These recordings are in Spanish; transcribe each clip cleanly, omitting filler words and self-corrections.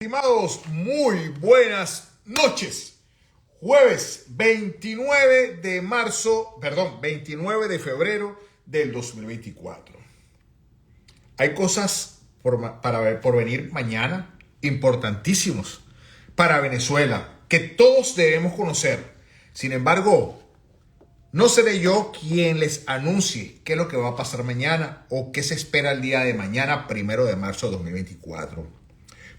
Estimados, muy buenas noches. Jueves 29 de marzo, perdón, 29 de febrero del 2024. Hay cosas por venir mañana importantísimos para Venezuela que todos debemos conocer. Sin embargo, no seré yo quien les anuncie qué es lo que va a pasar mañana o qué se espera el día de mañana, 1 de marzo de 2024.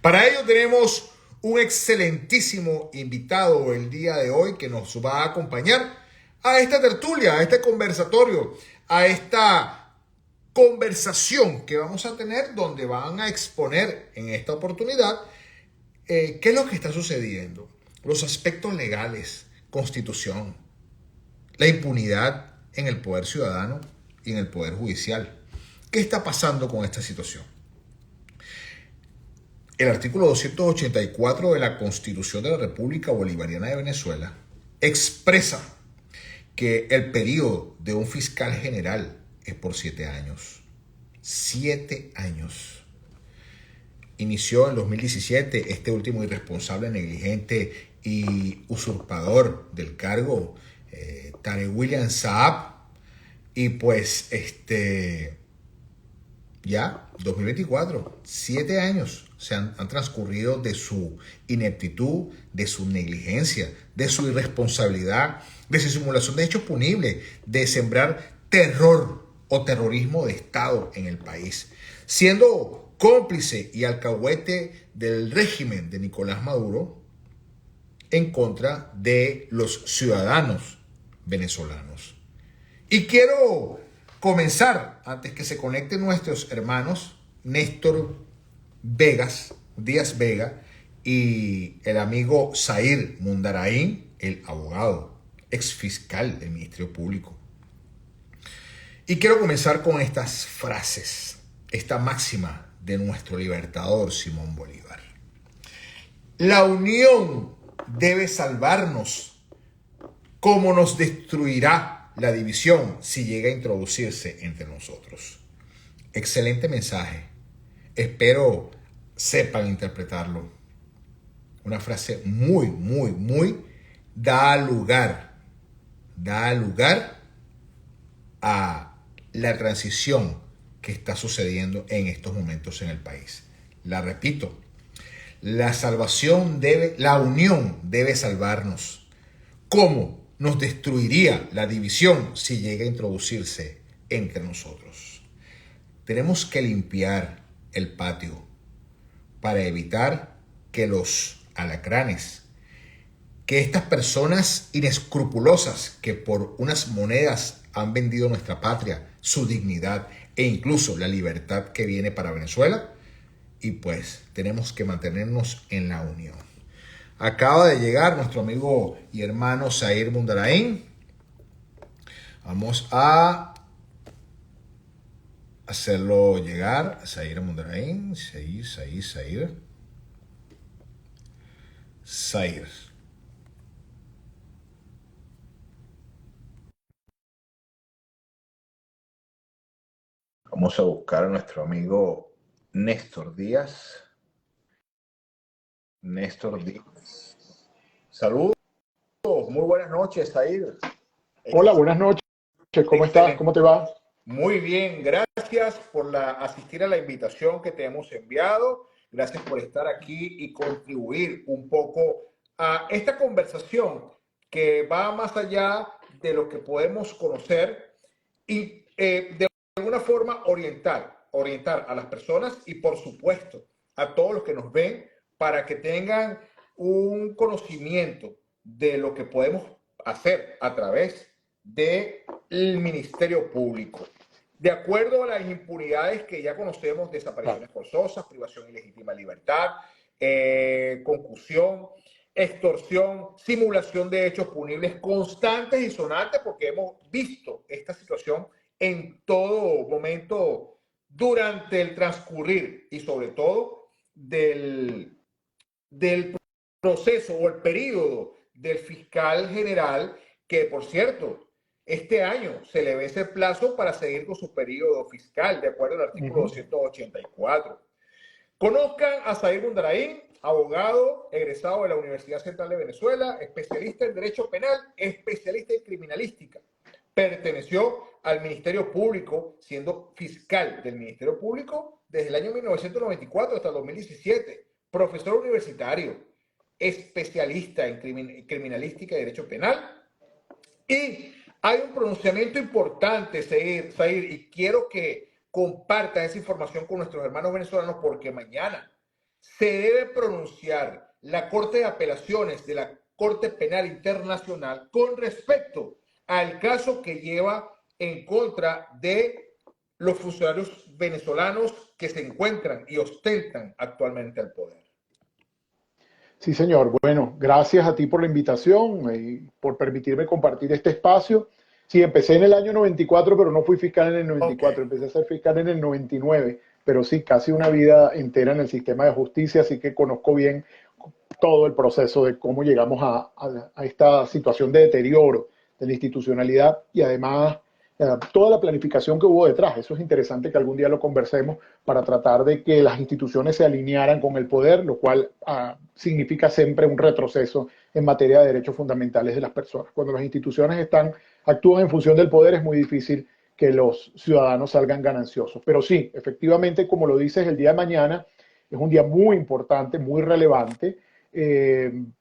Para ello tenemos un excelentísimo invitado el día de hoy que nos va a acompañar a esta tertulia, a este conversatorio, a esta conversación que vamos a tener donde van a exponer en esta oportunidad qué es lo que está sucediendo, los aspectos legales, constitución, la impunidad en el poder ciudadano y en el poder judicial. ¿Qué está pasando con esta situación? El artículo 284 de la Constitución de la República Bolivariana de Venezuela expresa que el periodo de un fiscal general es por 7 años. 7 años. Inició en 2017 este último irresponsable, negligente y usurpador del cargo, Tarek William Saab, y pues ya 2024, 7 años han transcurrido de su ineptitud, de su negligencia, de su irresponsabilidad, de su simulación de hechos punibles, de sembrar terror o terrorismo de Estado en el país, siendo cómplice y alcahuete del régimen de Nicolás Maduro en contra de los ciudadanos venezolanos. Y quiero comenzar, antes que se conecten nuestros hermanos Néstor Díaz Vega y el amigo Zair Mundarain, el abogado, exfiscal del Ministerio Público. Y quiero comenzar con estas frases, esta máxima de nuestro libertador Simón Bolívar. La unión debe salvarnos, como nos destruirá la división si llega a introducirse entre nosotros. Excelente mensaje. Espero sepan interpretarlo. Una frase muy da lugar a la transición que está sucediendo en estos momentos en el país. La repito, la unión debe salvarnos. ¿Cómo nos destruiría la división si llega a introducirse entre nosotros? Tenemos que limpiar el patio para evitar que los alacranes, que estas personas inescrupulosas que por unas monedas han vendido nuestra patria, su dignidad e incluso la libertad que viene para Venezuela, y pues tenemos que mantenernos en la unión. Acaba de llegar nuestro amigo y hermano Zair Mundarain. Vamos a hacerlo llegar. Zair Mundarain. Zair. Vamos a buscar a nuestro amigo Néstor Díaz. Saludos. Muy buenas noches, Zair. Hola, buenas noches. ¿Cómo estás? ¿Cómo te va? Muy bien, gracias por asistir a la invitación que te hemos enviado. Gracias por estar aquí y contribuir un poco a esta conversación que va más allá de lo que podemos conocer y de alguna forma orientar a las personas y por supuesto a todos los que nos ven para que tengan un conocimiento de lo que podemos hacer a través del Ministerio Público. De acuerdo a las impunidades que ya conocemos, desapariciones forzosas, privación ilegítima de libertad, concusión, extorsión, simulación de hechos punibles constantes y sonantes, porque hemos visto esta situación en todo momento durante el transcurrir y sobre todo del proceso o el periodo del fiscal general, que por cierto, este año se le vence el plazo para seguir con su periodo fiscal, de acuerdo al artículo 284. Conozcan a Zair Mundarain. abogado egresado de la Universidad Central de Venezuela, especialista en Derecho Penal, especialista en Criminalística. Perteneció al Ministerio Público, siendo fiscal del Ministerio Público desde el año 1994 hasta el 2017. Profesor universitario, especialista en Criminalística y Derecho Penal. Y hay un pronunciamiento importante, Zair, y quiero que compartan esa información con nuestros hermanos venezolanos porque mañana se debe pronunciar la Corte de Apelaciones de la Corte Penal Internacional con respecto al caso que lleva en contra de los funcionarios venezolanos que se encuentran y ostentan actualmente el poder. Sí, señor. Bueno, gracias a ti por la invitación y por permitirme compartir este espacio. Sí, empecé en el año 94, pero no fui fiscal en el 94. Empecé a ser fiscal en el 99, pero sí, casi una vida entera en el sistema de justicia, así que conozco bien todo el proceso de cómo llegamos a esta situación de deterioro de la institucionalidad y además toda la planificación que hubo detrás. Eso es interesante que algún día lo conversemos para tratar de que las instituciones se alinearan con el poder, lo cual significa siempre un retroceso en materia de derechos fundamentales de las personas. Cuando las instituciones actúan en función del poder es muy difícil que los ciudadanos salgan gananciosos. Pero sí, efectivamente, como lo dices, el día de mañana es un día muy importante, muy relevante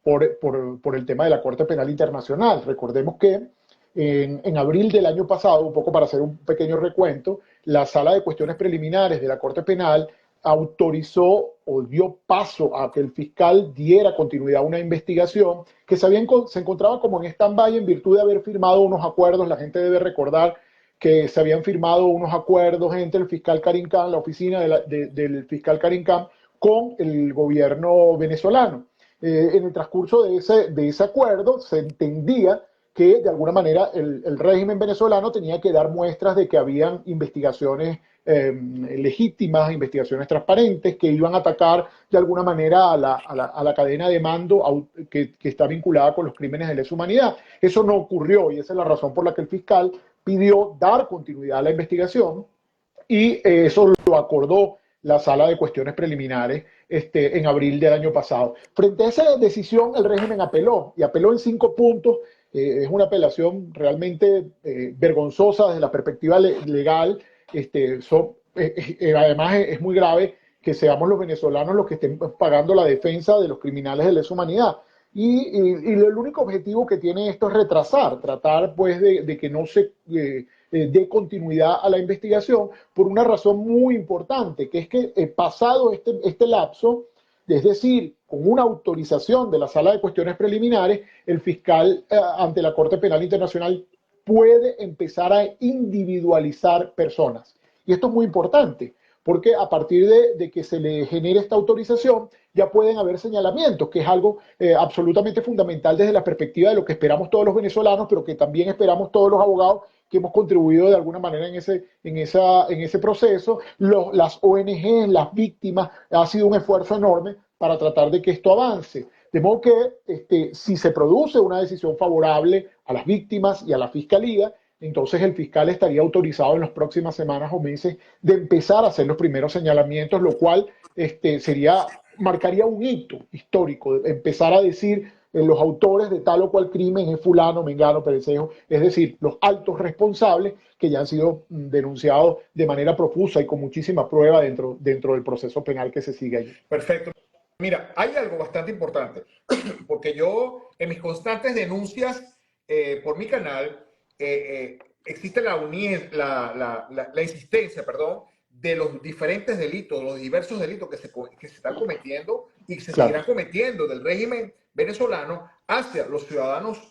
por el tema de la Corte Penal Internacional. Recordemos que en abril del año pasado, un poco para hacer un pequeño recuento, la Sala de Cuestiones Preliminares de la Corte Penal autorizó o dio paso a que el fiscal diera continuidad a una investigación que se encontraba como en stand-by en virtud de haber firmado unos acuerdos. La gente debe recordar que se habían firmado unos acuerdos entre el fiscal Karim Khan, la oficina del fiscal Karim Khan, con el gobierno venezolano. En el transcurso de ese acuerdo se entendía que de alguna manera el régimen venezolano tenía que dar muestras de que habían investigaciones legítimas, investigaciones transparentes, que iban a atacar de alguna manera a la cadena de mando que está vinculada con los crímenes de lesa humanidad. Eso no ocurrió y esa es la razón por la que el fiscal pidió dar continuidad a la investigación y eso lo acordó la Sala de Cuestiones Preliminares en abril del año pasado. Frente a esa decisión, el régimen apeló y apeló en 5 puntos. Es una apelación realmente vergonzosa desde la perspectiva legal. Además, es muy grave que seamos los venezolanos los que estén pagando la defensa de los criminales de lesa humanidad. Y el único objetivo que tiene esto es retrasar, tratar pues de que no se dé continuidad a la investigación por una razón muy importante, que es que pasado este lapso, es decir, con una autorización de la Sala de Cuestiones Preliminares, el fiscal ante la Corte Penal Internacional puede empezar a individualizar personas. Y esto es muy importante, porque a partir de que se le genere esta autorización, ya pueden haber señalamientos, que es algo absolutamente fundamental desde la perspectiva de lo que esperamos todos los venezolanos, pero que también esperamos todos los abogados que hemos contribuido de alguna manera en ese proceso. Las ONG, las víctimas, ha sido un esfuerzo enorme para tratar de que esto avance. De modo que si se produce una decisión favorable a las víctimas y a la fiscalía, entonces el fiscal estaría autorizado en las próximas semanas o meses de empezar a hacer los primeros señalamientos, lo cual marcaría un hito histórico, empezar a decir los autores de tal o cual crimen es fulano, mengano, perencejo, es decir, los altos responsables que ya han sido denunciados de manera profusa y con muchísima prueba dentro del proceso penal que se sigue allí. Perfecto. Mira, hay algo bastante importante, porque yo en mis constantes denuncias por mi canal existe la insistencia, perdón, de los diferentes delitos, los diversos delitos que se están cometiendo y se seguirán cometiendo del régimen venezolano hacia los ciudadanos,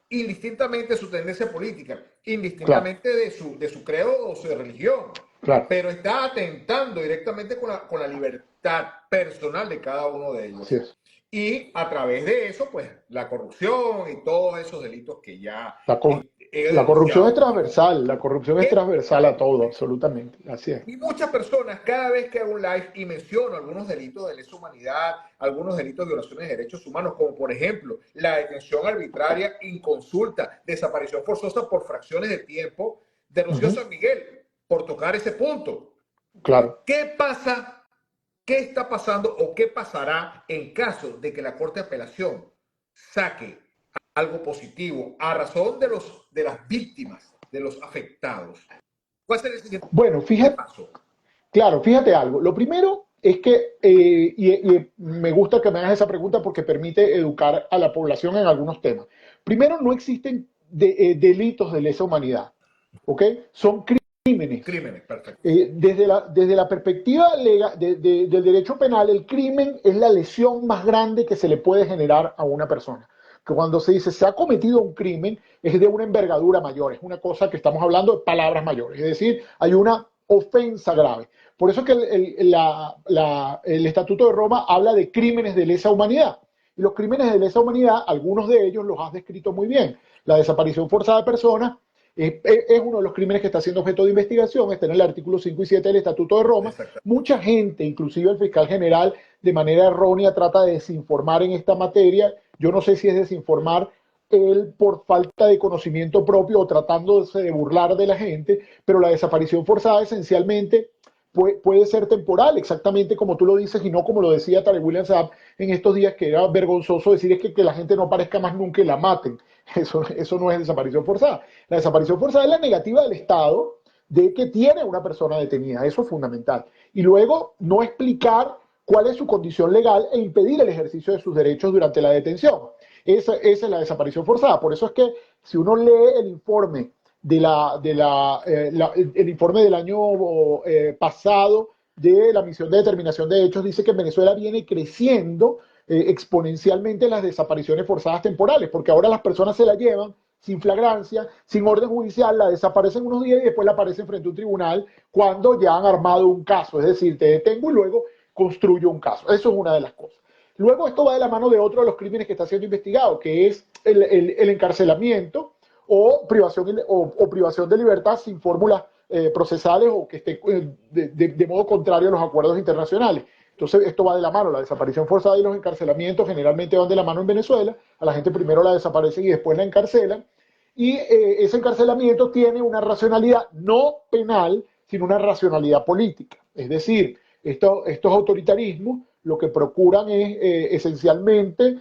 indistintamente de su tendencia política, indistintamente de su credo o su religión. Claro. Pero está atentando directamente con la libertad personal de cada uno de ellos. Así es. Y a través de eso, pues, la corrupción y todos esos delitos que ya... La corrupción es transversal, es transversal a todo, absolutamente. Así es. Y muchas personas, cada vez que hago un live y menciono algunos delitos de lesa humanidad, algunos delitos de violaciones de derechos humanos, como por ejemplo la detención arbitraria, inconsulta, desaparición forzosa por fracciones de tiempo, denunció San Miguel por tocar ese punto. Claro. ¿Qué pasa ¿Qué está pasando o qué pasará en caso de que la Corte de Apelación saque algo positivo a razón de las víctimas, de los afectados? ¿Cuál será el siguiente Bueno, fíjate, paso? claro, fíjate algo. Lo primero es que, y me gusta que me hagas esa pregunta porque permite educar a la población en algunos temas. Primero, no existen delitos de lesa humanidad, ¿ok? Son crímenes. Crímenes, perfecto. Desde la perspectiva del derecho penal, el crimen es la lesión más grande que se le puede generar a una persona. Que cuando se dice se ha cometido un crimen, es de una envergadura mayor, es una cosa que estamos hablando de palabras mayores, es decir, hay una ofensa grave. Por eso es que el Estatuto de Roma habla de crímenes de lesa humanidad. Y los crímenes de lesa humanidad, algunos de ellos los has descrito muy bien. La desaparición forzada de personas es uno de los crímenes que está siendo objeto de investigación, está en el artículo 5 y 7 del Estatuto de Roma. Mucha gente, inclusive el fiscal general, de manera errónea trata de desinformar en esta materia. Yo no sé si es desinformar él por falta de conocimiento propio o tratándose de burlar de la gente, pero la desaparición forzada esencialmente puede ser temporal, exactamente como tú lo dices y no como lo decía Tarek William Saab en estos días, que era vergonzoso decir es que la gente no aparezca más nunca y la maten. Eso no es desaparición forzada. La desaparición forzada es la negativa del Estado de que tiene una persona detenida, eso es fundamental. Y luego no explicar cuál es su condición legal e impedir el ejercicio de sus derechos durante la detención. Esa es la desaparición forzada. Por eso es que si uno lee el informe el informe del año pasado de la misión de determinación de hechos, dice que en Venezuela viene creciendo exponencialmente las desapariciones forzadas temporales, porque ahora las personas se la llevan sin flagrancia, sin orden judicial, la desaparecen unos días y después la aparecen frente a un tribunal cuando ya han armado un caso, es decir, te detengo y luego construyo un caso. Eso es una de las cosas. Luego esto va de la mano de otro de los crímenes que está siendo investigado, que es el encarcelamiento o privación de libertad sin fórmulas procesales o que esté de modo contrario a los acuerdos internacionales. Entonces, esto va de la mano, la desaparición forzada y los encarcelamientos generalmente van de la mano en Venezuela, a la gente primero la desaparecen y después la encarcelan, y ese encarcelamiento tiene una racionalidad no penal, sino una racionalidad política. Es decir, estos autoritarismos lo que procuran es esencialmente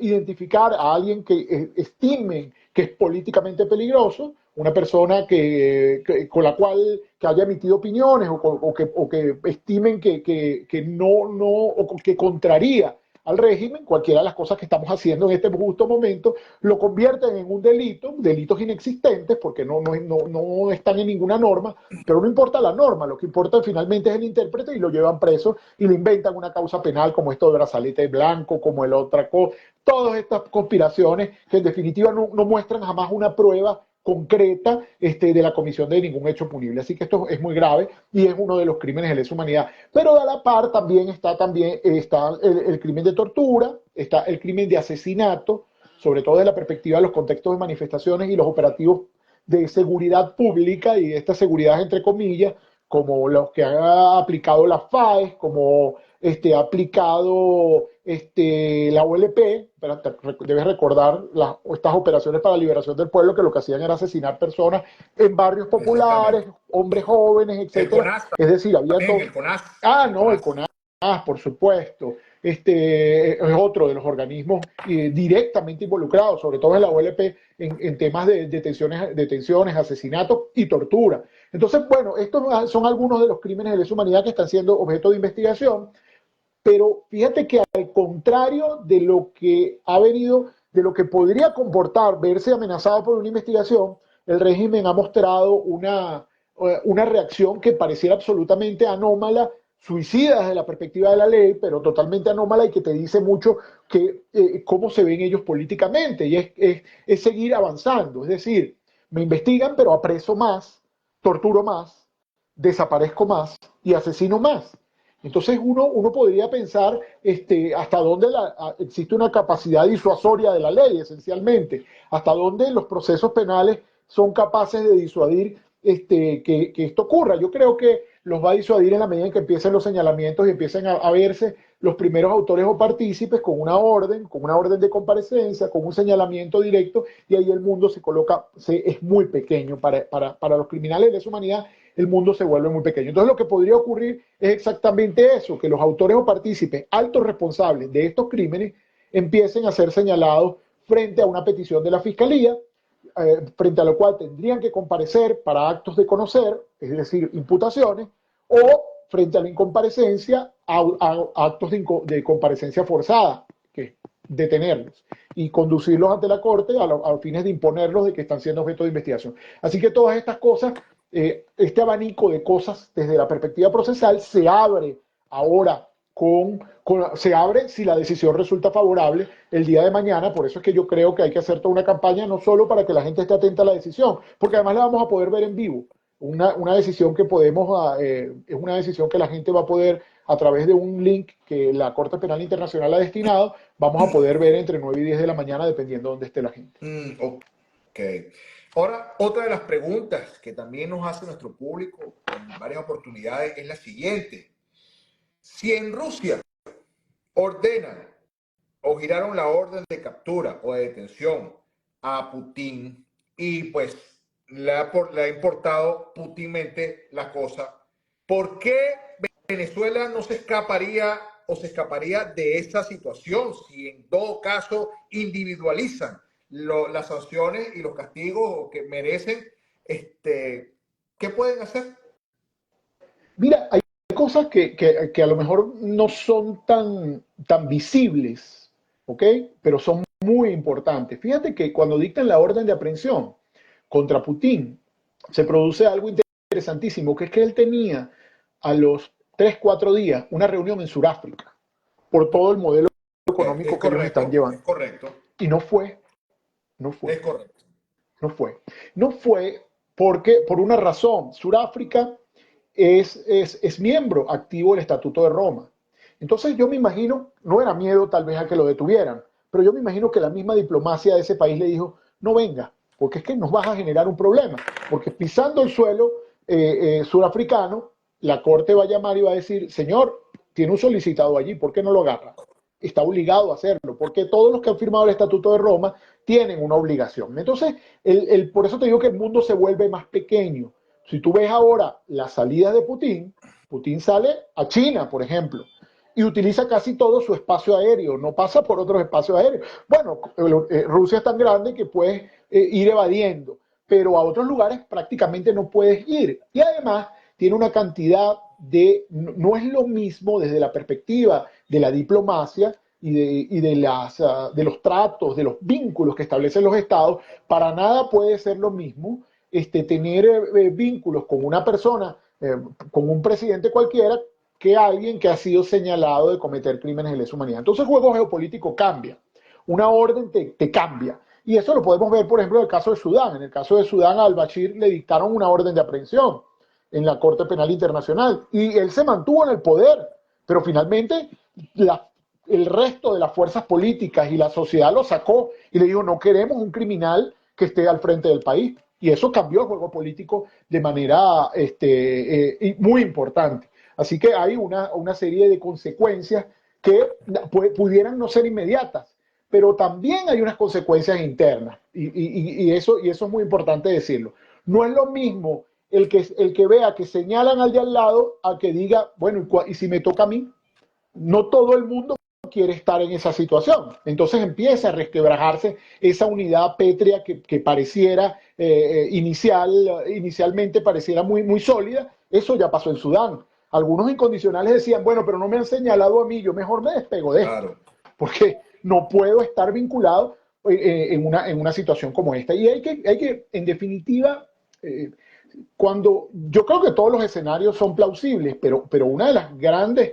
identificar a alguien que estimen que es políticamente peligroso, una persona con la cual que haya emitido opiniones o que estimen que no o que contraría al régimen, cualquiera de las cosas que estamos haciendo en este justo momento, lo convierten en un delito, delitos inexistentes, porque no están en ninguna norma, pero no importa la norma, lo que importa finalmente es el intérprete y lo llevan preso y le inventan una causa penal como esto de brazalete blanco, como el otra cosa, todas estas conspiraciones que en definitiva no muestran jamás una prueba concreta de la comisión de ningún hecho punible. Así que esto es muy grave y es uno de los crímenes de lesa humanidad. Pero a la par también está el crimen de tortura, está el crimen de asesinato, sobre todo desde la perspectiva de los contextos de manifestaciones y los operativos de seguridad pública y de esta seguridad entre comillas, como los que ha aplicado la FAES, como ha aplicado la OLP, debes recordar estas operaciones para la liberación del pueblo, que lo que hacían era asesinar personas en barrios populares, hombres jóvenes, etcétera. Es decir, había todo. El CONAS. El CONAS, por supuesto. Es otro de los organismos directamente involucrados, sobre todo en la OLP, en temas de detenciones, asesinatos y tortura. Entonces, bueno, estos son algunos de los crímenes de lesa humanidad que están siendo objeto de investigación, pero fíjate que al contrario de lo que ha venido, de lo que podría comportar verse amenazado por una investigación, el régimen ha mostrado una reacción que pareciera absolutamente anómala, suicida desde la perspectiva de la ley, pero totalmente anómala y que te dice mucho cómo se ven ellos políticamente, y es seguir avanzando, es decir, me investigan pero apreso más, torturo más, desaparezco más y asesino más. Entonces uno podría pensar hasta dónde existe una capacidad disuasoria de la ley, esencialmente, hasta dónde los procesos penales son capaces de disuadir que esto ocurra. Yo creo que los va a disuadir en la medida en que empiecen los señalamientos y empiecen a verse los primeros autores o partícipes con una orden de comparecencia, con un señalamiento directo, y ahí el mundo se coloca, es muy pequeño. Para los criminales de lesa humanidad, el mundo se vuelve muy pequeño. Entonces lo que podría ocurrir es exactamente eso, que los autores o partícipes, altos responsables de estos crímenes, empiecen a ser señalados frente a una petición de la Fiscalía, frente a lo cual tendrían que comparecer para actos de conocer, es decir, imputaciones, o frente a la incomparecencia, a actos de comparecencia forzada, que es detenerlos y conducirlos ante la corte a fines de imponerlos de que están siendo objeto de investigación. Así que todas estas cosas, este abanico de cosas desde la perspectiva procesal se abre ahora se abre si la decisión resulta favorable el día de mañana. Por eso es que yo creo que hay que hacer toda una campaña, no solo para que la gente esté atenta a la decisión, porque además la vamos a poder ver en vivo. Una decisión que es una decisión que la gente va a poder, a través de un link que la Corte Penal Internacional ha destinado, vamos a poder ver entre 9 y 10 de la mañana, dependiendo de dónde esté la gente. Ok. Ahora, otra de las preguntas que también nos hace nuestro público en varias oportunidades es la siguiente. Si en Rusia ordenan o giraron la orden de captura o de detención a Putin y pues le ha importado Putinmente la cosa, ¿por qué Venezuela no se escaparía o se escaparía de esa situación si en todo caso individualizan las sanciones y los castigos que merecen? ¿Qué pueden hacer? Mira, hay cosas que a lo mejor no son tan visibles, ¿ok? Pero son muy importantes. Fíjate que cuando dictan la orden de aprehensión contra Putin, se produce algo interesantísimo, que es que él tenía a los 3, 4 días una reunión en Sudáfrica por todo el modelo económico que ellos están llevando. Es correcto. Y no fue. Es correcto. No fue porque, por una razón, Sudáfrica es miembro activo del Estatuto de Roma. Entonces yo me imagino, no era miedo tal vez a que lo detuvieran, pero yo me imagino que la misma diplomacia de ese país le dijo, no venga, porque es que nos vas a generar un problema, porque pisando el suelo surafricano, la corte va a llamar y va a decir, señor, tiene un solicitado allí, ¿por qué no lo agarra? Está obligado a hacerlo, porque todos los que han firmado el Estatuto de Roma tienen una obligación. Entonces, por eso te digo que el mundo se vuelve más pequeño. Si tú ves ahora la salida de Putin, Putin sale a China, por ejemplo, y utiliza casi todo su espacio aéreo, no pasa por otros espacios aéreos. Bueno, Rusia es tan grande que puedes ir evadiendo, pero a otros lugares prácticamente no puedes ir. Y además tiene una cantidad no es lo mismo desde la perspectiva de la diplomacia y de los tratos, de los vínculos que establecen los estados. Para nada puede ser lo mismo tener vínculos con una persona, con un presidente cualquiera, que alguien que ha sido señalado de cometer crímenes de lesa humanidad. Entonces el juego geopolítico cambia, una orden te cambia. Y eso lo podemos ver, por ejemplo, en el caso de Sudán. En el caso de Sudán, a al-Bashir le dictaron una orden de aprehensión en la Corte Penal Internacional y él se mantuvo en el poder, pero finalmente el resto de las fuerzas políticas y la sociedad lo sacó y le dijo, no queremos un criminal que esté al frente del país. Y eso cambió el juego político de manera muy importante. Así que hay una serie de consecuencias que pudieran no ser inmediatas, pero también hay unas consecuencias internas. Y eso es muy importante decirlo. No es lo mismo el que vea que señalan al de al lado a que diga, bueno, ¿y si me toca a mí? No todo el mundo quiere estar en esa situación. Entonces empieza a resquebrajarse esa unidad pétrea que pareciera inicialmente pareciera muy sólida. Eso ya pasó en Sudán. Algunos incondicionales decían, bueno, pero no me han señalado a mí, yo mejor me despego de esto, porque no puedo estar vinculado en una situación como esta. Y hay que en definitiva, cuando yo creo que todos los escenarios son plausibles, pero una de las grandes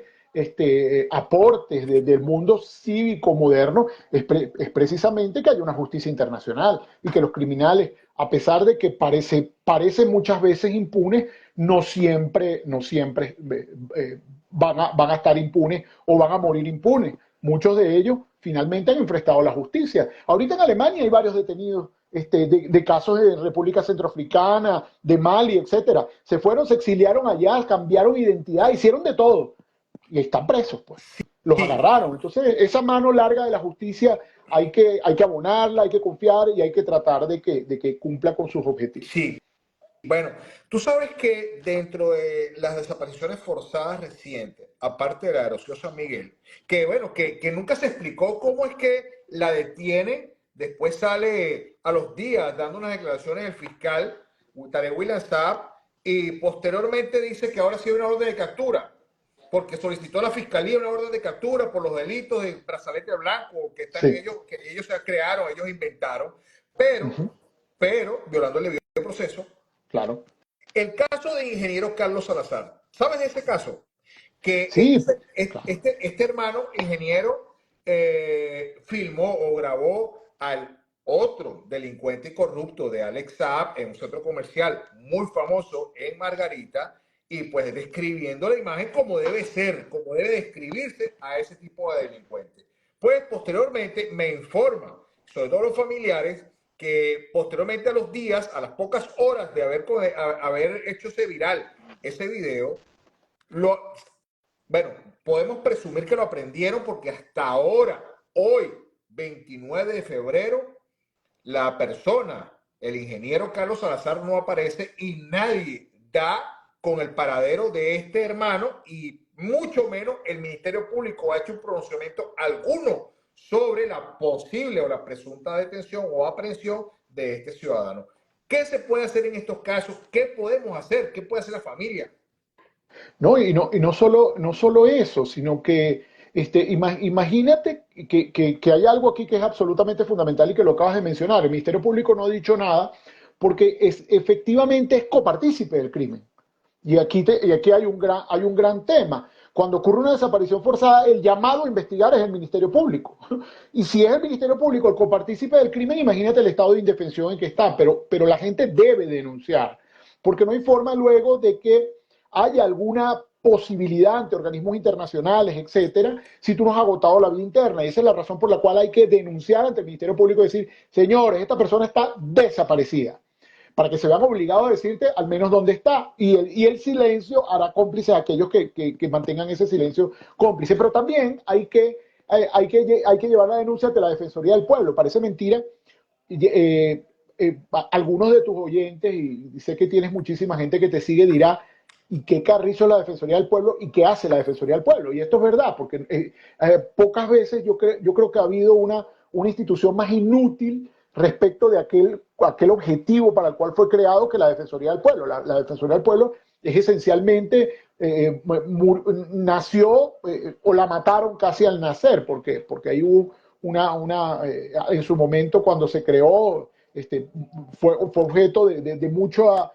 aportes del mundo cívico moderno es precisamente que haya una justicia internacional y que los criminales, a pesar de que parecen muchas veces impunes, no siempre van a estar impunes o van a morir impunes. Muchos de ellos finalmente han enfrentado la justicia. Ahorita en Alemania hay varios detenidos de casos de República Centroafricana, de Mali, etcétera. Se fueron, se exiliaron allá, cambiaron identidad, hicieron de todo y están presos, pues. los Sí, agarraron. Entonces, esa mano larga de la justicia hay que abonarla, hay que confiar y hay que tratar de que cumpla con sus objetivos. sí. Bueno, tú sabes que dentro de las desapariciones forzadas recientes, aparte de la de Rocío San Miguel, que bueno, que nunca se explicó cómo es que la detiene, después sale a los días dando unas declaraciones el fiscal, Tarek William Saab, y posteriormente dice que ahora sí hay una orden de captura, porque solicitó a la fiscalía una orden de captura por los delitos de brazalete blanco Sí, que ellos se crearon, ellos inventaron, ujú, pero violando el debido proceso. claro. El caso de ingeniero Carlos Salazar. ¿Sabes de ese caso? Que Sí, claro. este hermano ingeniero filmó o grabó al otro delincuente y corrupto de Alex Saab en un centro comercial muy famoso en Margarita y pues describiendo la imagen como debe ser, como debe describirse a ese tipo de delincuente. Pues posteriormente me informan, sobre todo los familiares, que posteriormente a los días, a las pocas horas de haber hecho ese viral, ese video, lo, bueno, podemos presumir que lo aprendieron porque hasta ahora, hoy, 29 de febrero, la persona, el ingeniero Carlos Salazar, no aparece y nadie da con el paradero de este hermano y mucho menos el Ministerio Público ha hecho un pronunciamiento alguno sobre la posible o la presunta detención o aprehensión de este ciudadano. ¿Qué se puede hacer en estos casos? ¿Qué podemos hacer? ¿Qué puede hacer la familia? No, y no solo, no solo eso, sino que imagínate que hay algo aquí que es absolutamente fundamental y que lo acabas de mencionar. El Ministerio Público no ha dicho nada porque efectivamente es copartícipe del crimen. Y aquí hay un gran tema. Cuando ocurre una desaparición forzada, el llamado a investigar es el Ministerio Público. Y si es el Ministerio Público el copartícipe del crimen, imagínate el estado de indefensión en que está. Pero la gente debe denunciar, porque no hay forma luego de que haya alguna posibilidad ante organismos internacionales, etcétera, si tú no has agotado la vía interna. Y esa es la razón por la cual hay que denunciar ante el Ministerio Público y decir, señores, esta persona está desaparecida, para que se vean obligados a decirte al menos dónde está. Y el silencio hará cómplices a aquellos que mantengan ese silencio cómplice. Pero también hay que llevar la denuncia ante la Defensoría del Pueblo. Parece mentira. Algunos de tus oyentes, y sé que tienes muchísima gente que te sigue, dirá, ¿y qué carrizo es la Defensoría del Pueblo? ¿Y qué hace la Defensoría del Pueblo? Y esto es verdad, porque pocas veces yo creo que ha habido una institución más inútil respecto de aquel objetivo para el cual fue creado que la Defensoría del Pueblo. La Defensoría del Pueblo es esencialmente, nació o la mataron casi al nacer, porque ahí hubo en su momento cuando se creó, fue objeto de mucha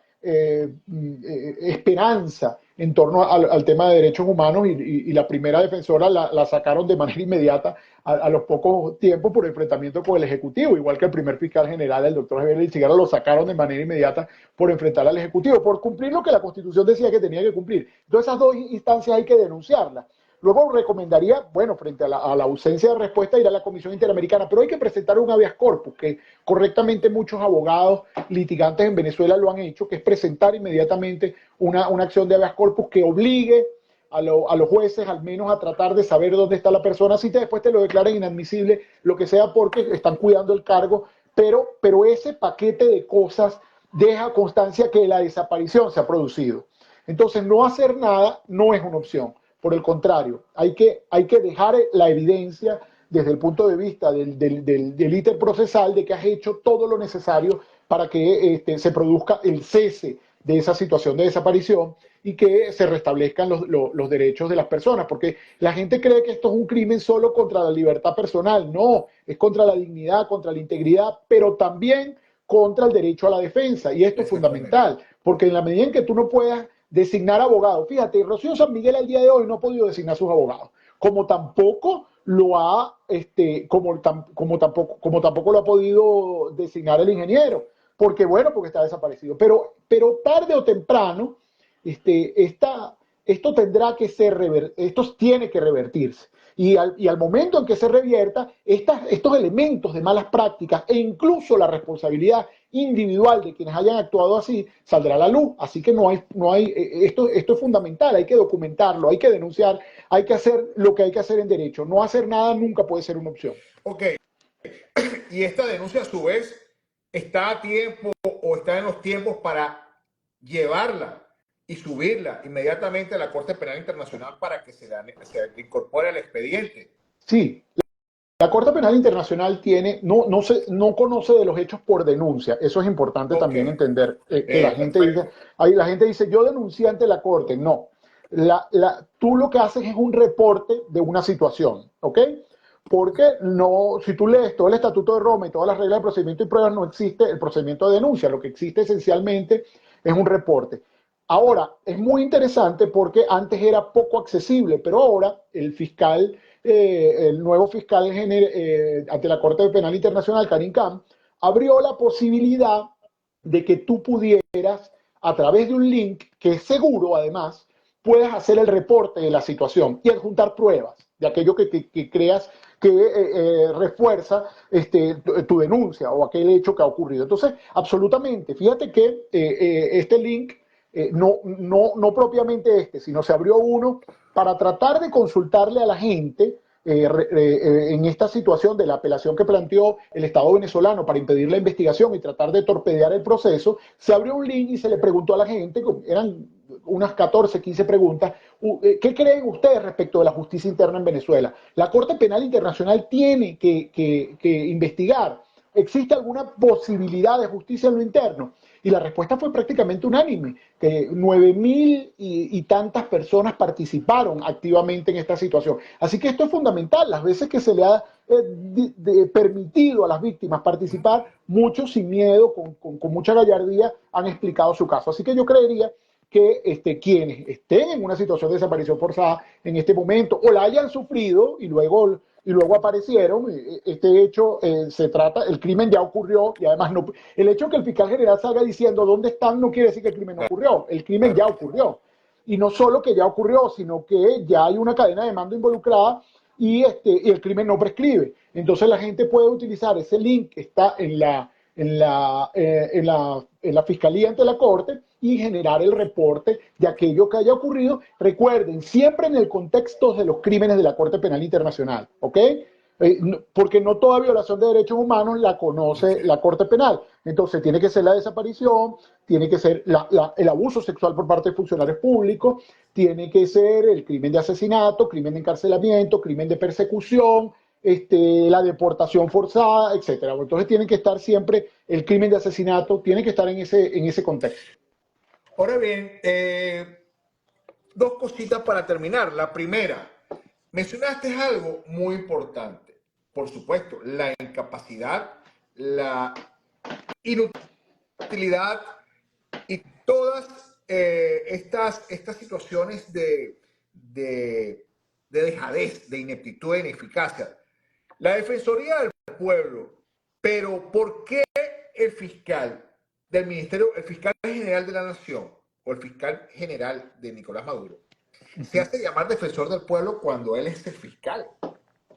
esperanza en torno al tema de derechos humanos y la primera defensora la sacaron de manera inmediata a los pocos tiempos por enfrentamiento con el Ejecutivo, igual que el primer fiscal general, el doctor Javier Elcigara, lo sacaron de manera inmediata por enfrentar al Ejecutivo, por cumplir lo que la Constitución decía que tenía que cumplir. Entonces esas dos instancias hay que denunciarlas. Luego recomendaría, bueno, frente a la ausencia de respuesta, ir a la Comisión Interamericana, pero hay que presentar un habeas corpus, que correctamente muchos abogados litigantes en Venezuela lo han hecho, que es presentar inmediatamente una acción de habeas corpus que obligue a los jueces al menos a tratar de saber dónde está la persona, si después te lo declaran inadmisible, lo que sea porque están cuidando el cargo, pero ese paquete de cosas deja constancia que la desaparición se ha producido. Entonces, no hacer nada no es una opción. Por el contrario, hay que dejar la evidencia desde el punto de vista del ítem procesal de que has hecho todo lo necesario para que se produzca el cese de esa situación de desaparición y que se restablezcan los derechos de las personas, porque la gente cree que esto es un crimen solo contra la libertad personal, no, es contra la dignidad, contra la integridad, pero también contra el derecho a la defensa, y esto es Exactamente. fundamental, porque en la medida en que tú no puedas designar abogados, fíjate, Rocío San Miguel al día de hoy no ha podido designar sus abogados, como tampoco lo ha, como tampoco lo ha podido designar el ingeniero, porque bueno, porque está desaparecido. Pero tarde o temprano, esto tendrá que ser, esto tiene que revertirse. Y al momento en que se revierta, estos elementos de malas prácticas e incluso la responsabilidad individual de quienes hayan actuado así, saldrá a la luz. Así que esto es fundamental, hay que documentarlo, hay que denunciar, hay que hacer lo que hay que hacer en derecho. No hacer nada nunca puede ser una opción. Ok, y esta denuncia a su vez está a tiempo o está en los tiempos para llevarla y subirla inmediatamente a la Corte Penal Internacional para que se incorpore al expediente. Sí, la Corte Penal Internacional no conoce de los hechos por denuncia. Eso es importante también entender, que la gente dice, yo denuncié ante la Corte. No, tú lo que haces es un reporte de una situación, ¿ok? Porque si tú lees todo el Estatuto de Roma y todas las reglas de procedimiento y pruebas, no existe el procedimiento de denuncia. Lo que existe esencialmente es un reporte. Ahora, es muy interesante porque antes era poco accesible, pero ahora el nuevo fiscal ante la Corte Penal Internacional, Karim Khan, abrió la posibilidad de que tú pudieras, a través de un link, que es seguro además, puedas hacer el reporte de la situación y adjuntar pruebas de aquello que creas que refuerza tu denuncia o aquel hecho que ha ocurrido. Entonces, absolutamente, fíjate que este link, no propiamente sino se abrió uno para tratar de consultarle a la gente en esta situación de la apelación que planteó el Estado venezolano para impedir la investigación y tratar de torpedear el proceso. Se abrió un link y se le preguntó a la gente, eran unas 14, 15 preguntas, ¿qué creen ustedes respecto de la justicia interna en Venezuela? La Corte Penal Internacional tiene que investigar. ¿Existe alguna posibilidad de justicia en lo interno? Y la respuesta fue prácticamente unánime, que 9.000 y tantas personas participaron activamente en esta situación. Así que esto es fundamental. Las veces que se le ha permitido a las víctimas participar, muchos sin miedo, con mucha gallardía, han explicado su caso. Así que yo creería que quienes estén en una situación de desaparición forzada en este momento o la hayan sufrido y luego aparecieron, este hecho el crimen ya ocurrió y además el hecho de que el fiscal general salga diciendo dónde están no quiere decir que el crimen no ocurrió, el crimen ya ocurrió. Y no solo que ya ocurrió, sino que ya hay una cadena de mando involucrada y el crimen no prescribe. Entonces la gente puede utilizar ese link que está en la fiscalía ante la corte y generar el reporte de aquello que haya ocurrido. Recuerden, siempre en el contexto de los crímenes de la Corte Penal Internacional, ¿ok? Porque no toda violación de derechos humanos la conoce la Corte Penal. Entonces tiene que ser la desaparición, tiene que ser el abuso sexual por parte de funcionarios públicos, tiene que ser el crimen de asesinato, crimen de encarcelamiento, crimen de persecución, la deportación forzada, etcétera. Entonces tiene que estar siempre el crimen de asesinato, tiene que estar en ese contexto. Ahora bien, dos cositas para terminar. La primera, mencionaste algo muy importante. Por supuesto, la incapacidad, la inutilidad y todas estas situaciones de dejadez, de ineptitud, de ineficacia. La Defensoría del Pueblo, pero ¿por qué el fiscal del Ministerio, el fiscal general de la Nación o el fiscal general de Nicolás Maduro se hace llamar defensor del pueblo cuando él es el fiscal?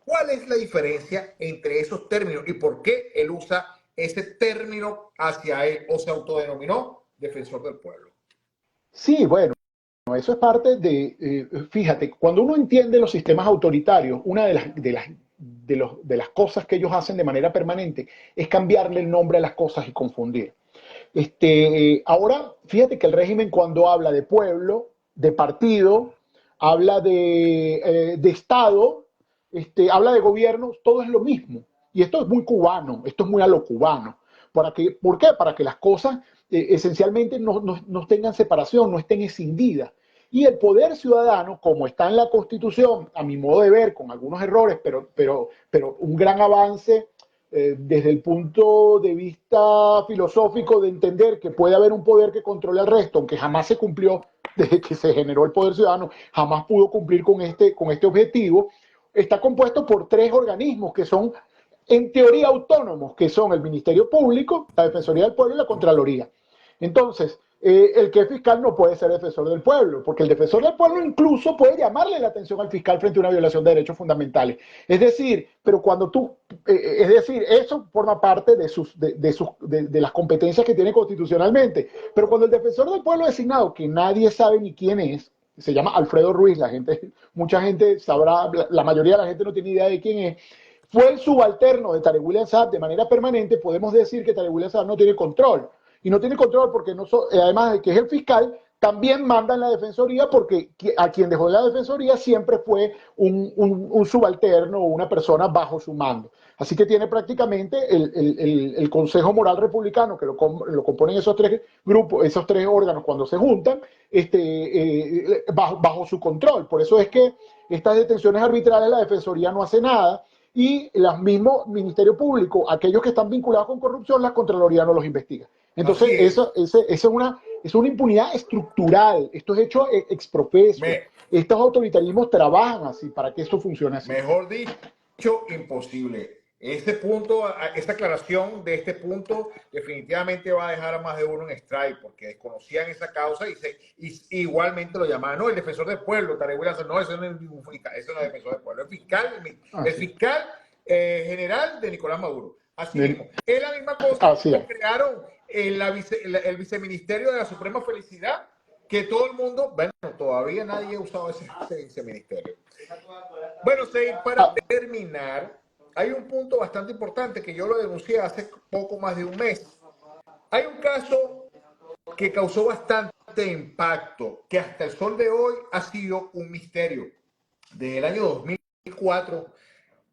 ¿Cuál es la diferencia entre esos términos y por qué él usa ese término hacia él o se autodenominó defensor del pueblo? Sí, bueno, eso es parte fíjate, cuando uno entiende los sistemas autoritarios, una de las cosas que ellos hacen de manera permanente es cambiarle el nombre a las cosas y confundir. Ahora, fíjate que el régimen cuando habla de pueblo, de partido, habla de Estado, habla de gobierno, todo es lo mismo. Y esto es muy cubano, esto es muy a lo cubano. ¿Por qué? Para que las cosas esencialmente no tengan separación, no estén escindidas. Y el poder ciudadano, como está en la Constitución, a mi modo de ver, con algunos errores, pero un gran avance desde el punto de vista filosófico de entender que puede haber un poder que controle al resto, aunque jamás se cumplió desde que se generó el poder ciudadano, jamás pudo cumplir con este objetivo, está compuesto por 3 organismos que son en teoría autónomos, que son el Ministerio Público, la Defensoría del Pueblo y la Contraloría. Entonces, el que es fiscal no puede ser defensor del pueblo, porque el defensor del pueblo incluso puede llamarle la atención al fiscal frente a una violación de derechos fundamentales. Es decir, pero cuando tú, es decir, eso forma parte de las competencias que tiene constitucionalmente. Pero cuando el defensor del pueblo designado, que nadie sabe ni quién es, se llama Alfredo Ruiz, mucha gente sabrá, la mayoría de la gente no tiene idea de quién es, fue el subalterno de Tarek William Saab de manera permanente, podemos decir que Tarek William Saab no tiene control. Y no tiene control porque además de que es el fiscal, también manda en la defensoría porque a quien dejó en la defensoría siempre fue un subalterno o una persona bajo su mando. Así que tiene prácticamente el Consejo Moral Republicano, que lo componen esos tres grupos, esos tres órganos cuando se juntan, bajo su control. Por eso es que estas detenciones arbitrales la defensoría no hace nada y los mismos Ministerio Público, aquellos que están vinculados con corrupción, la Contraloría no los investiga. Entonces, es una impunidad estructural. Esto es hecho ex profeso. Estos autoritarismos trabajan así para que esto funcione así. Mejor dicho, imposible. Este punto, esta aclaración de este punto definitivamente va a dejar a más de uno en strike porque desconocían esa causa y igualmente lo llamaban, no, el defensor del pueblo, Tarek William Saab, no, eso no es defensor del pueblo, el fiscal general de Nicolás Maduro. Así mismo. Es la misma cosa que crearon el viceministerio de la Suprema Felicidad, que todo el mundo, bueno, todavía nadie ha usado ese viceministerio. Bueno, para terminar, hay un punto bastante importante que yo lo denuncié hace poco más de un mes. Hay un caso que causó bastante impacto, que hasta el sol de hoy ha sido un misterio. Desde el año 2004,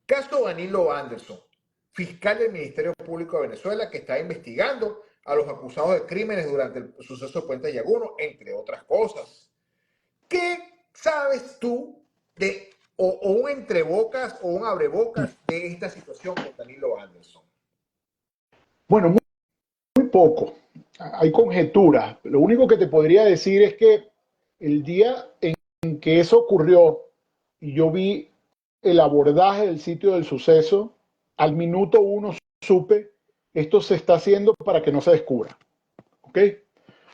caso Danilo Anderson, fiscal del Ministerio Público de Venezuela, que está investigando a los acusados de crímenes durante el suceso de Puente Llaguno, entre otras cosas. ¿Qué sabes tú de o un entrebocas o un abrebocas de esta situación con Danilo Anderson? Bueno, muy poco. Hay conjeturas. Lo único que te podría decir es que el día en que eso ocurrió y yo vi el abordaje del sitio del suceso, al minuto 1 supe, esto se está haciendo para que no se descubra. ¿Ok?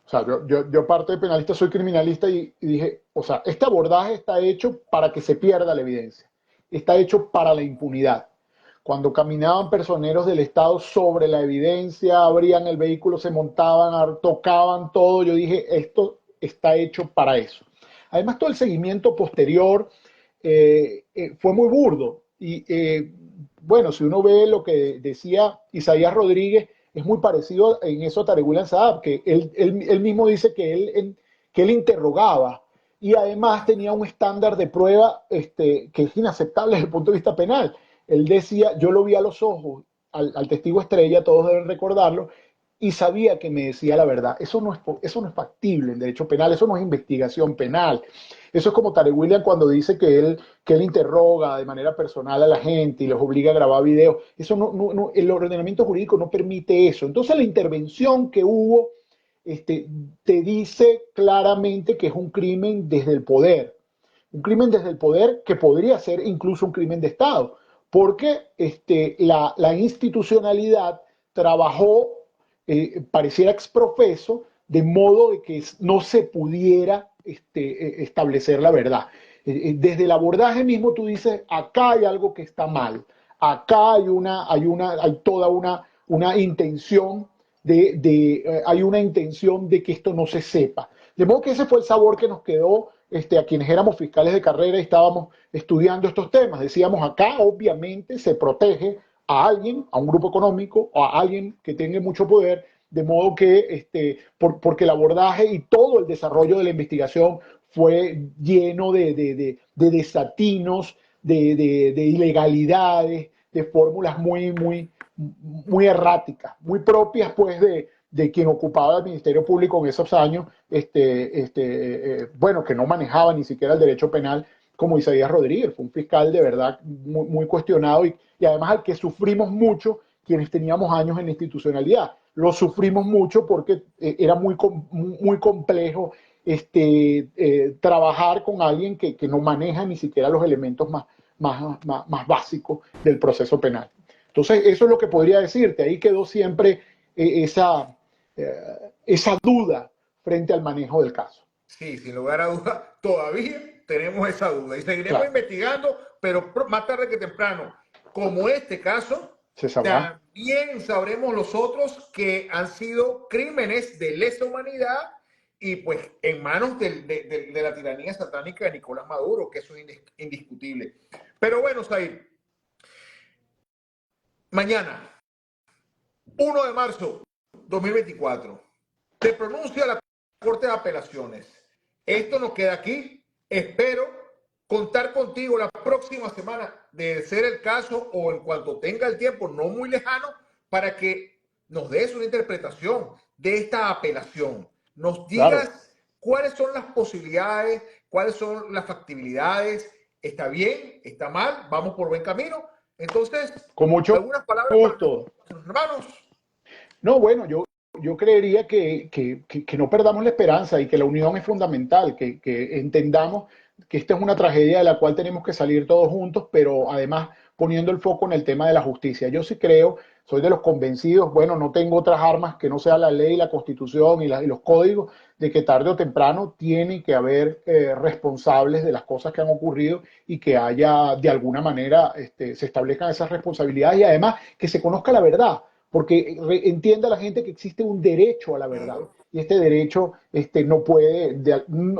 O sea, yo aparte de penalista soy criminalista y dije, o sea, este abordaje está hecho para que se pierda la evidencia. Está hecho para la impunidad. Cuando caminaban personeros del Estado sobre la evidencia, abrían el vehículo, se montaban, tocaban todo, yo dije, esto está hecho para eso. Además, todo el seguimiento posterior fue muy burdo. Y bueno, si uno ve lo que decía Isaías Rodríguez, es muy parecido en eso a Tarek William Saab, que él mismo dice que él interrogaba y además tenía un estándar de prueba que es inaceptable desde el punto de vista penal. Él decía, yo lo vi a los ojos, al testigo estrella, todos deben recordarlo, y sabía que me decía la verdad. Eso no es factible en derecho penal, eso no es investigación penal. Eso es como Tarek William cuando dice que él interroga de manera personal a la gente y los obliga a grabar videos. Eso el ordenamiento jurídico no permite eso. Entonces la intervención que hubo te dice claramente que es un crimen desde el poder. Un crimen desde el poder que podría ser incluso un crimen de Estado, porque la institucionalidad trabajó, pareciera exprofeso, de modo de que no se pudiera establecer la verdad. Desde el abordaje mismo tú dices, acá hay algo que está mal, acá hay toda una intención hay una intención de que esto no se sepa. De modo que ese fue el sabor que nos quedó a quienes éramos fiscales de carrera y estábamos estudiando estos temas. Decíamos, acá obviamente se protege a alguien, a un grupo económico, o a alguien que tenga mucho poder, de modo que, porque el abordaje y todo el desarrollo de la investigación fue lleno de desatinos, de ilegalidades, de fórmulas muy erráticas, muy propias pues de quien ocupaba el Ministerio Público en esos años, bueno, que no manejaba ni siquiera el derecho penal, como Isaías Rodríguez, fue un fiscal de verdad muy cuestionado y además al que sufrimos mucho quienes teníamos años en la institucionalidad. Lo sufrimos mucho porque era muy complejo trabajar con alguien que no maneja ni siquiera los elementos más básicos del proceso penal. Entonces, eso es lo que podría decirte. Ahí quedó siempre esa duda frente al manejo del caso. Sí, sin lugar a dudas, todavía tenemos esa duda y seguiremos Claro. investigando, pero más tarde que temprano, como este caso, Se sabrá. también sabremos los otros que han sido crímenes de lesa humanidad y pues en manos de la tiranía satánica de Nicolás Maduro, que eso es indiscutible. Pero bueno, Zair, mañana, 1 de marzo 2024, se pronuncia la Corte de Apelaciones. Esto nos queda aquí. Espero contar contigo la próxima semana, de ser el caso o en cuanto tenga el tiempo, no muy lejano, para que nos des una interpretación de esta apelación. Nos digas Claro. cuáles son las posibilidades, cuáles son las factibilidades. ¿Está bien? ¿Está mal? ¿Vamos por buen camino? Entonces, Con mucho algunas palabras para gusto. nuestros hermanos. No, bueno, yo creería que no perdamos la esperanza y que la unión es fundamental, que entendamos que esta es una tragedia de la cual tenemos que salir todos juntos, pero además poniendo el foco en el tema de la justicia. Yo sí creo, soy de los convencidos, bueno, no tengo otras armas que no sea la ley, la constitución y los códigos, de que tarde o temprano tiene que haber responsables de las cosas que han ocurrido y que haya de alguna manera se establezcan esas responsabilidades y además que se conozca la verdad, porque entienda la gente que existe un derecho a la verdad y este derecho no puede,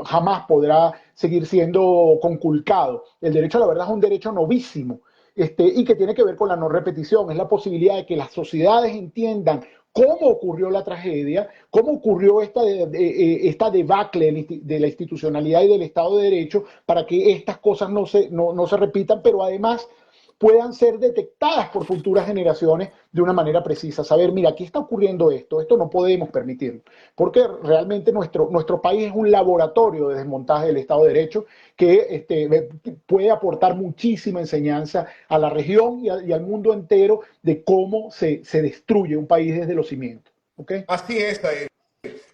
jamás podrá seguir siendo conculcado. El derecho a la verdad es un derecho novísimo y que tiene que ver con la no repetición, es la posibilidad de que las sociedades entiendan cómo ocurrió la tragedia, cómo ocurrió esta debacle de la institucionalidad y del Estado de Derecho para que estas cosas no se repitan, pero además puedan ser detectadas por futuras generaciones de una manera precisa. Saber, mira, aquí está ocurriendo esto no podemos permitirlo, porque realmente nuestro país es un laboratorio de desmontaje del Estado de Derecho que puede aportar muchísima enseñanza a la región y al mundo entero de cómo se destruye un país desde los cimientos. ¿Okay? Así es, Zair.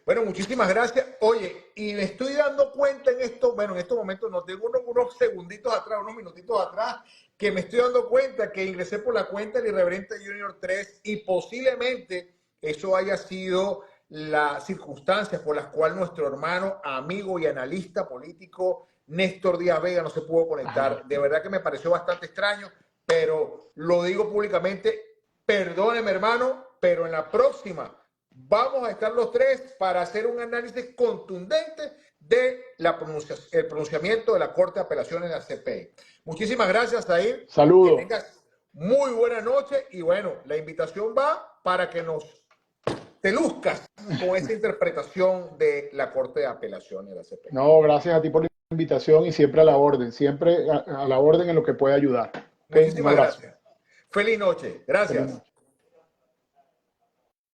Bueno, muchísimas gracias. Oye, y me estoy dando cuenta en esto, bueno, en estos momentos no tengo unos segunditos atrás, unos minutitos atrás, que me estoy dando cuenta que ingresé por la cuenta del Irreverente Junior 3 y posiblemente eso haya sido las circunstancias por las cuales nuestro hermano, amigo y analista político Néstor Díaz Vega no se pudo conectar. De verdad que me pareció bastante extraño, pero lo digo públicamente, perdóneme hermano, pero en la próxima vamos a estar los tres para hacer un análisis contundente de el pronunciamiento de la Corte de Apelaciones de la CPI. Muchísimas gracias, Zair. Saludos. Que tengas muy buena noche y bueno, la invitación va para que te luzcas con esa interpretación de la Corte de Apelaciones de la CPI. No, gracias a ti por la invitación y siempre a la orden, siempre a la orden en lo que pueda ayudar. ¿Okay? Muchísimas gracias. Feliz noche. Gracias.